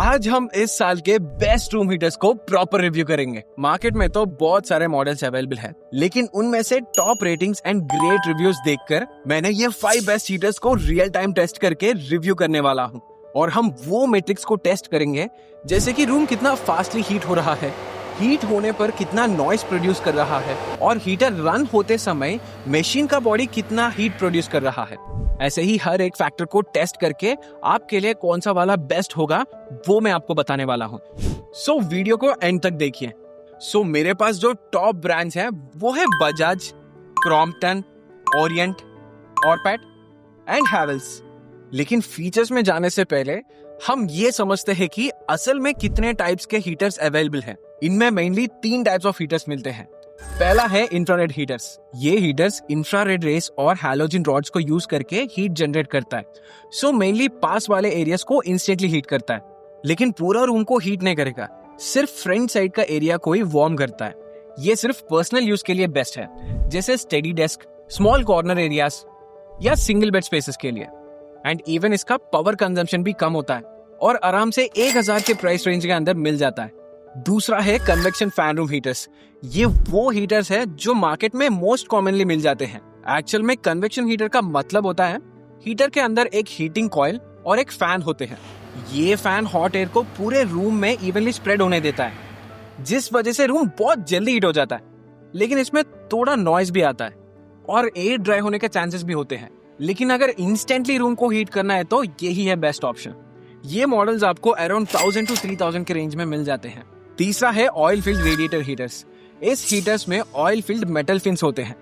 आज हम इस साल के बेस्ट रूम हीटर्स को प्रॉपर रिव्यू करेंगे। मार्केट में तो बहुत सारे मॉडल्स अवेलेबल हैं, लेकिन उनमें से top ratings and great reviews देखकर मैंने ये 5 बेस्ट हीटर्स को रियल टाइम टेस्ट करके रिव्यू करने वाला हूँ। और हम वो मैट्रिक्स को टेस्ट करेंगे, जैसे कि रूम कितना फास्टली हीट हो रहा है, हीट होने पर कितना नॉइस प्रोड्यूस कर रहा है, और हीटर रन होते समय मशीन का बॉडी कितना हीट प्रोड्यूस कर रहा है। ऐसे ही हर एक फैक्टर को टेस्ट करके आपके लिए कौन सा वाला बेस्ट होगा वो मैं आपको बताने वाला हूँ। सो वीडियो को एंड तक देखिए। सो मेरे पास जो टॉप ब्रांड्स हैं वो है Bajaj, Crompton, Orient, Orpat and Havells. लेकिन फीचर्स में जाने से पहले हम ये समझते हैं कि असल में कितने टाइप्स के हीटर्स अवेलेबल हैं। इनमें मेनली 3 टाइप्स ऑफ हीटर्स मिलते हैं। पहला है इंफ्रारेड हीटर्स। ये हीटर्स इंफ्रारेड रेस और हैलोजन रॉड्स को यूज करके हीट जनरेट करता है। सो मेनली पास वाले एरियाज को इंस्टेंटली हीट करता है, लेकिन पूरा रूम को हीट नहीं करेगा, सिर्फ फ्रंट साइड का एरिया को ही वार्म करता है। ये सिर्फ पर्सनल यूज के लिए बेस्ट है, जैसे study desk, small corner areas या सिंगल बेड स्पेसेस के लिए। एंड इवन इसका पावर कंजम्पशन भी कम होता है और आराम से 1000 के प्राइस रेंज के अंदर मिल जाता है। दूसरा है कन्वेक्शन फैन रूम हीटर्स। ये वो हीटर्स है जो मार्केट में मोस्ट कॉमनली मिल जाते हैं। एक्चुअल में कन्वेक्शन हीटर का मतलब होता है हीटर के अंदर एक हीटिंग कॉइल और एक फैन होते हैं। ये फैन हॉट एयर को पूरे रूम में इवनली स्प्रेड होने देता है, जिस वजह से रूम बहुत जल्दी हीट हो जाता है। लेकिन इसमें थोड़ा नॉइज भी आता है और एयर ड्राई होने के चांसेस भी होते हैं। लेकिन अगर इंस्टेंटली रूम को हीट करना है तो यही है बेस्ट ऑप्शन। ये मॉडल्स आपको अराउंड 1000 to 3000 के रेंज में मिल जाते हैं। तीसरा है ऑयल फील्ड रेडिएटर हीटर्स। इस हीटर्स में ऑयल फील्ड मेटल फिन्स होते हैं।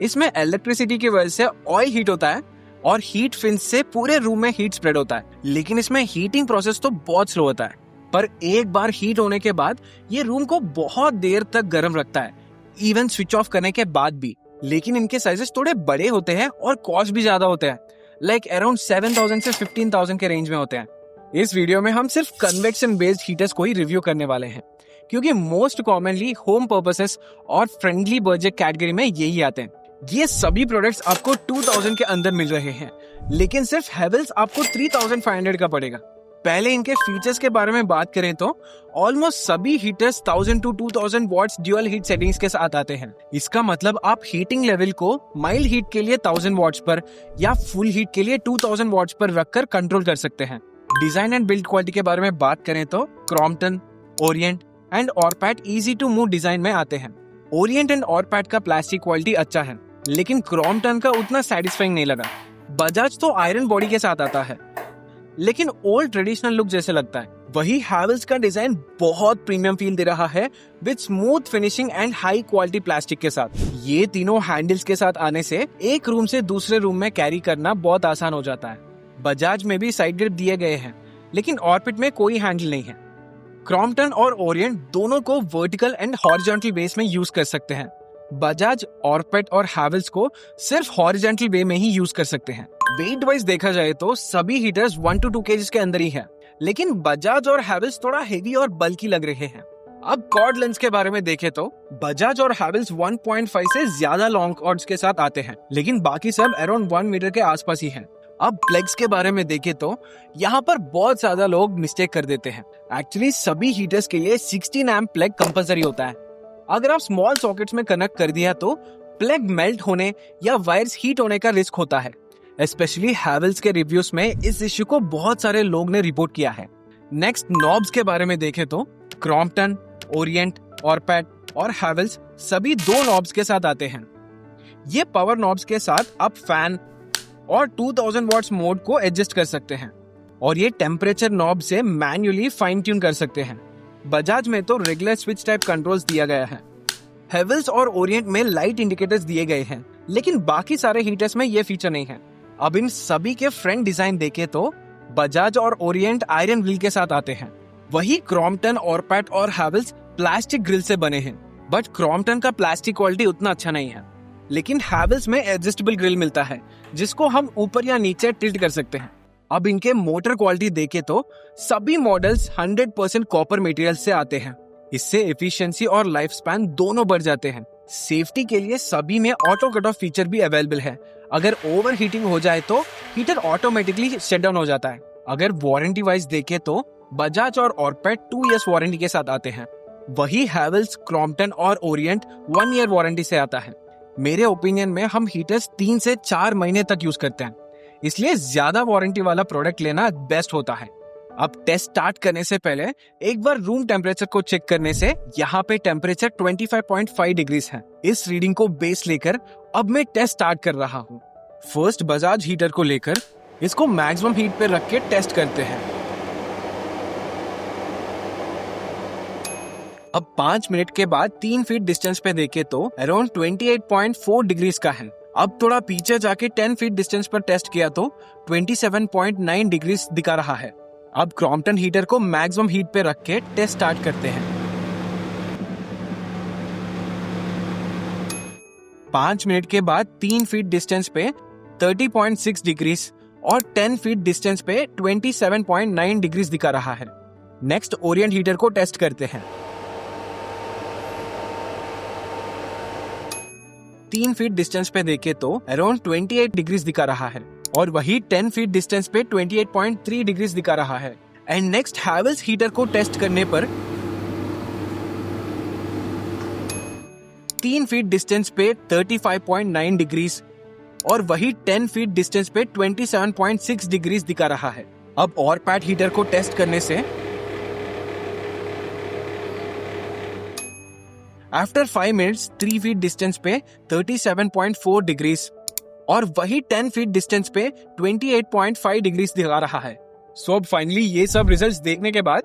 इसमें इलेक्ट्रिसिटी की वजह से ऑयल हीट होता है और हीट फिन्स से पूरे रूम में हीट स्प्रेड होता है। लेकिन इसमें हीटिंग प्रोसेस तो बहुत स्लो होता है, पर एक बार हीट होने के बाद ये रूम को बहुत देर तक गर्म रखता है, इवन स्विच ऑफ करने के बाद भी। लेकिन इनके साइजेस थोड़े बड़े होते हैं और कॉस्ट भी ज्यादा होते हैं, लाइक अराउंड 7000 से 15000 के रेंज में होते हैं। इस वीडियो में हम सिर्फ कन्वेक्शन बेस्ड हीटर्स को ही रिव्यू करने वाले हैं, क्योंकि मोस्ट कॉमनली होम पर्पसेस और फ्रेंडली बजट कैटेगरी में यही आते हैं। ये सभी प्रोडक्ट्स आपको 2000 के अंदर मिल रहे हैं, लेकिन सिर्फ हैवेल्स आपको 3500 का पड़ेगा। पहले इनके फीचर्स के बारे में बात करें तो ऑलमोस्ट सभी heaters 1000 to 2000 watts dual heat settings के साथ आते हैं। इसका मतलब आप हीटिंग लेवल को माइल्ड हीट के लिए 1000 वॉट्स पर या फुल हीट के लिए 2000 वॉट्स पर रखकर कंट्रोल कर सकते हैं। डिजाइन एंड बिल्ड क्वालिटी के बारे में बात करें तो Crompton, Orient and Orpat easy to move design में आते हैं। ओरिएंट एंड ऑरपैट का प्लास्टिक क्वालिटी अच्छा है, लेकिन क्रॉम्पटन का उतना सेटिस्फाइंग नहीं लगा। बजाज तो आयरन बॉडी के साथ आता है, लेकिन ओल्ड ट्रेडिशनल लुक जैसे लगता है। वही हैवेल्स का डिजाइन बहुत प्रीमियम फील दे रहा है, with smooth finishing and high quality plastic के साथ। ये तीनों हैंडल्स के साथ आने से एक रूम से दूसरे रूम में कैरी करना बहुत आसान हो जाता है। बजाज में भी साइड ग्रिप दिए गए हैं, लेकिन ऑरबिट में कोई हैंडल नहीं है। क्रॉम्पटन और ओरिएंट दोनों को वर्टिकल एंड हॉरिजॉन्टल बेस में यूज कर सकते हैं। बजाज, ऑरबिट और हैवेल्स को सिर्फ हॉरिजॉन्टल वे में ही यूज कर सकते हैं। वेट वाइज देखा जाए तो सभी हीटर्स 1 to 2 kg के अंदर ही है, लेकिन बजाज और हैवेल्स थोड़ा हेवी और बल्की लग रहे हैं। अब कॉर्ड लेंथ के बारे में देखें तो बजाज और हैवेल्स 1.5 से ज्यादा लॉन्ग कॉर्ड्स के साथ आते हैं, लेकिन बाकी सब अराउंड 1 मीटर के आसपास ही है। अब प्लग्स के बारे में देखें तो यहाँ पर बहुत ज्यादा लोग मिस्टेक कर देते हैं। एक्चुअली सभी हीटर्स के लिए 16 एम्प प्लग कंपलसरी होता है। अगर आप स्मॉल सॉकेट्स में कनेक्ट कर दिया तो प्लग मेल्ट होने या वायर्स हीट होने का रिस्क होता है। स्पेशली हैवेल्स के रिव्यूज में इस इश्यू को बहुत सारे लोग ने रिपोर्ट किया है। नेक्स्ट नॉब्स के बारे में देखें तो क्रॉम्पटन, ओरिएंट, ऑरपैट और हैवेल्स सभी 2 नॉब्स के साथ आते हैं। ये पावर नॉब्स के साथ आप फैन और 2000 वॉट्स मोड को एडजस्ट कर सकते हैं, और ये टेम्परेचर नॉब से मैन्युअली फाइन ट्यून कर सकते हैं। बजाज में तो रेगुलर स्विच टाइप कंट्रोल्स दिया गया है। हैवेल्स और ओरिएंट में लाइट इंडिकेटर्स दिए गए हैं, लेकिन बाकी सारे हीटर्स में ये फीचर नहीं है। अब इन सभी के फ्रंट डिजाइन देखे तो बजाज और ओरिएंट आयरन ग्रिल के साथ आते हैं, वही क्रॉम्पटन, ऑरपैट और हैवेल्स प्लास्टिक ग्रिल से बने हैं। बट क्रॉम्पटन का प्लास्टिक क्वालिटी उतना अच्छा नहीं है, लेकिन हैवेल्स में एडजस्टेबल ग्रिल मिलता है, जिसको हम ऊपर या नीचे टिल्ट कर सकते हैं। अब इनके मोटर क्वालिटी देखे तो सभी मॉडल्स 100% कॉपर मटेरियल से आते हैं। इससे एफिशिएंसी और लाइफ स्पैन दोनों बढ़ जाते हैं। सेफ्टी के लिए सभी में ऑटो कट ऑफ फीचर भी अवेलेबल है। अगर ओवर हीटिंग हो जाए तो हीटर ऑटोमेटिकली शट डाउन हो जाता है। अगर वारंटी वाइज देखे तो बजाज और ऑरपेट 2 इयर्स वारंटी के साथ आते हैं, वही हैवेल्स, क्रॉम्पटन और ओरिएंट 1 ईयर वारंटी से आता है। मेरे ओपिनियन में हम हीटर्स 3 से 4 महीने तक यूज करते हैं, इसलिए ज्यादा वारंटी वाला प्रोडक्ट लेना बेस्ट होता है। अब टेस्ट स्टार्ट करने से पहले एक बार रूम टेम्परेचर को चेक करने से यहाँ पे टेम्परेचर 25.5 डिग्रीज है। इस रीडिंग को बेस लेकर अब मैं टेस्ट स्टार्ट कर रहा हूँ। फर्स्ट बजाज हीटर को लेकर इसको मैक्सिमम हीट पे रख के टेस्ट करते हैं। अब 5 मिनट के बाद 3 फीट डिस्टेंस पे देखे तो अराउंड 28.4 डिग्रीज का है। अब थोड़ा पीछे जाके 10 फीट डिस्टेंस पर टेस्ट किया तो 27.9 डिग्रीज दिखा रहा है। अब क्रॉम्पटन हीटर को मैक्सिमम हीट पे रख के टेस्ट स्टार्ट करते हैं। 5 मिनट के बाद 3 फीट डिस्टेंस पे 30.6 डिग्रीज और 10 फीट डिस्टेंस पे 27.9 डिग्रीज दिखा रहा है। नेक्स्ट ओरिएंट हीटर को टेस्ट करते हैं। 3 फीट डिस्टेंस पे देखे तो अराउंड 28 डिग्रीज दिखा रहा है और वही 10 फीट डिस्टेंस पे 28.3 डिग्रीज दिखा रहा है। एंड नेक्स्ट हैवेल्स हीटर को टेस्ट करने पर 3 फीट डिस्टेंस पे 35.9 डिग्रीज और वही 10 फीट डिस्टेंस पे 27.6 डिग्रीज दिखा रहा है। अब ऑरपेट हीटर को टेस्ट करने से आफ्टर 5 मिनट्स 3 फीट डिस्टेंस पे 37.4 डिग्रीज और वही 10 फीट डिस्टेंस पे 28.5 डिग्रीज दिखा रहा है। सो अब फाइनली ये सब रिजल्ट्स देखने के बाद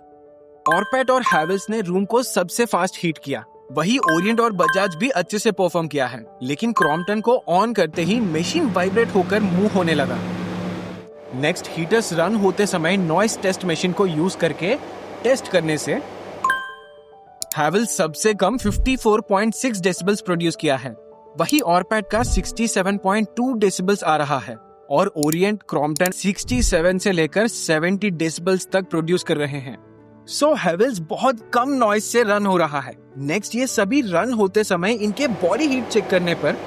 ऑरपेट और हैवेल्स ने रूम को सबसे फास्ट हीट किया। वही ओरिएंट और बजाज भी अच्छे से परफॉर्म किया है, लेकिन क्रॉम्पटन को ऑन करते ही मशीन वाइब्रेट होकर मूव होने लगा। नेक्स्ट हीटर्स रन होते समय नॉइस टेस्ट मशीन को यूज करके टेस्ट करने से हैवेल्स सबसे कम 54.6 डेसिबल्स प्रोड्यूस किया है, वही ऑरपेट का 67.2 डेसिबल्स आ रहा है और ओरिएंट, क्रॉम्पटन 67 से लेकर 70 डेसिबल्स तक प्रोड्यूस कर रहे हैं। सो हैवेल्स बहुत कम नॉइज से रन हो रहा है। नेक्स्ट ये सभी रन होते समय इनके बॉडी हीट चेक करने पर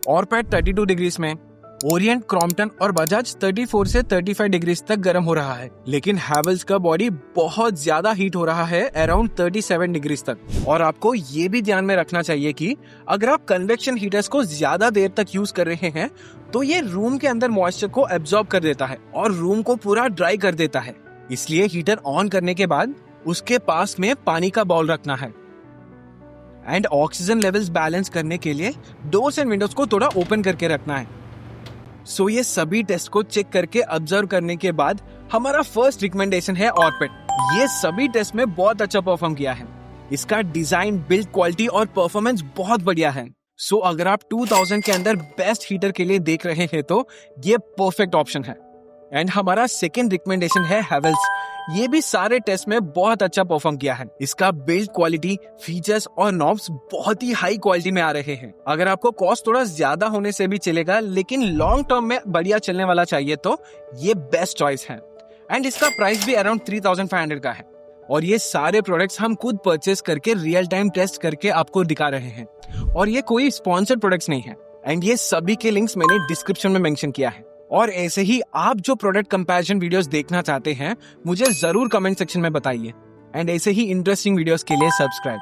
ऑरपेट 32 डिग्रीज में, ओरिएंट, क्रॉम्पटन और बजाज 34 से 35 डिग्रीज तक गर्म हो रहा है, लेकिन हैवेल्स का बॉडी बहुत ज्यादा हीट हो रहा है अराउंड 37 डिग्रीज तक। और आपको ये भी ध्यान में रखना चाहिए कि अगर आप कन्वेक्शन हीटर्स को ज्यादा देर तक यूज कर रहे हैं तो ये रूम के अंदर मॉइस्चर को एब्जॉर्ब कर देता है और रूम को पूरा ड्राई कर देता है। इसलिए हीटर ऑन करने के बाद उसके पास में पानी का बाउल रखना है एंड ऑक्सीजन लेवल्स बैलेंस करने के लिए डोर्स एंड विंडोज को थोड़ा ओपन करके रखना है। सो ये सभी टेस्ट को चेक करके ऑब्जर्व करने के बाद हमारा फर्स्ट रिकमेंडेशन है ऑरपेट। ये सभी टेस्ट में बहुत अच्छा परफॉर्म किया है। इसका डिजाइन, बिल्ड क्वालिटी और परफॉर्मेंस बहुत बढ़िया है। सो अगर आप 2000 के अंदर बेस्ट हीटर के लिए देख रहे हैं तो ये परफेक्ट ऑप्शन है। एंड हमारा सेकेंड रिकमेंडेशन है हैवेल्स। ये भी सारे टेस्ट में बहुत अच्छा परफॉर्म किया है। इसका बिल्ड क्वालिटी, फीचर्स और नॉब्स बहुत ही हाई क्वालिटी में आ रहे हैं। अगर आपको कॉस्ट थोड़ा ज्यादा होने से भी चलेगा, लेकिन लॉन्ग टर्म में बढ़िया चलने वाला चाहिए तो ये बेस्ट चॉइस है। एंड इसका प्राइस भी अराउंड 3500 का है। और ये सारे प्रोडक्ट्स हम खुद परचेस करके रियल टाइम टेस्ट करके आपको दिखा रहे हैं और ये कोई स्पॉन्सर्ड प्रोडक्ट्स नहीं है। एंड ये सभी के लिंक्स मैंने डिस्क्रिप्शन में मेंशन किया है। और ऐसे ही आप जो प्रोडक्ट कंपैरिजन वीडियोस देखना चाहते हैं मुझे जरूर कमेंट सेक्शन में बताइए। एंड ऐसे ही इंटरेस्टिंग वीडियोस के लिए सब्सक्राइब।